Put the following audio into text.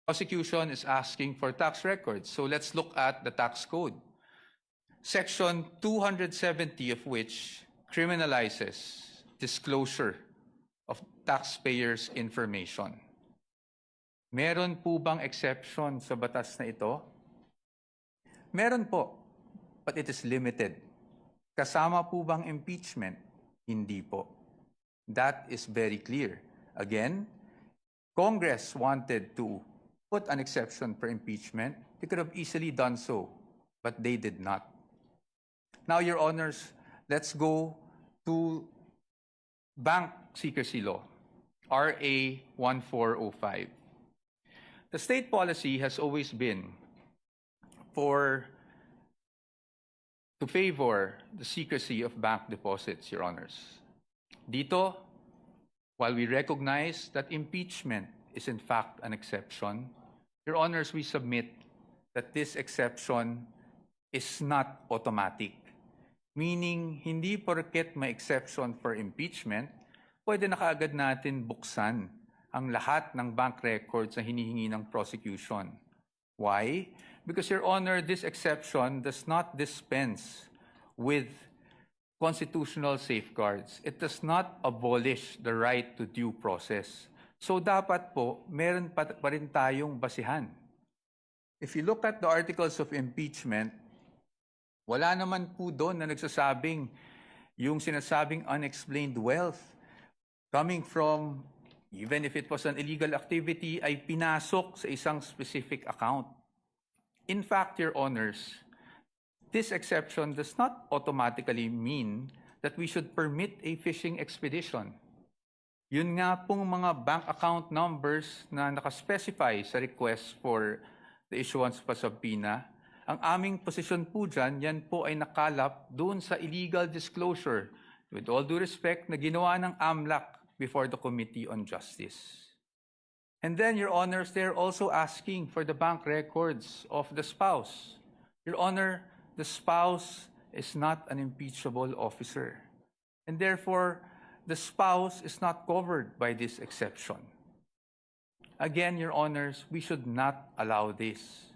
prosecution is asking for tax records. So let's look at the tax code. Section 270 of which criminalizes disclosure of taxpayers' information. Meron po bang exception sa batas na ito? Meron po, but it is limited. Kasama po bang impeachment? Hindi po. That is very clear. Again, Congress wanted to put an exception for impeachment. They could have easily done so, but they did not. Now, Your Honors, let's go to Bank Secrecy Law, RA 1405. The state policy has always been to favor the secrecy of bank deposits, Your Honors. Dito, while we recognize that impeachment is in fact an exception, Your Honors, we submit that this exception is not automatic. Meaning, hindi porket may exception for impeachment, pwede na kaagad natin buksan ang lahat ng bank records na hinihingi ng prosecution. Why? Because, Your Honor, this exception does not dispense with constitutional safeguards. It does not abolish the right to due process. So dapat po, meron pa rin tayong basihan. If you look at the articles of impeachment, wala naman po doon na nagsasabing yung sinasabing unexplained wealth coming from, even if it was an illegal activity, ay pinasok sa isang specific account. In fact, Your Honors, this exception does not automatically mean that we should permit a fishing expedition. Yun nga pong mga bank account numbers na nakaspecify sa request for the issuance of a subpoena, ang aming posisyon po dyan, yan po ay nakalap doon sa illegal disclosure, with all due respect, na ginawa ng AMLAC before the Committee on Justice. And then, Your Honors, they're also asking for the bank records of the spouse. Your Honor, the spouse is not an impeachable officer. And therefore, the spouse is not covered by this exception. Again, Your Honors, we should not allow this.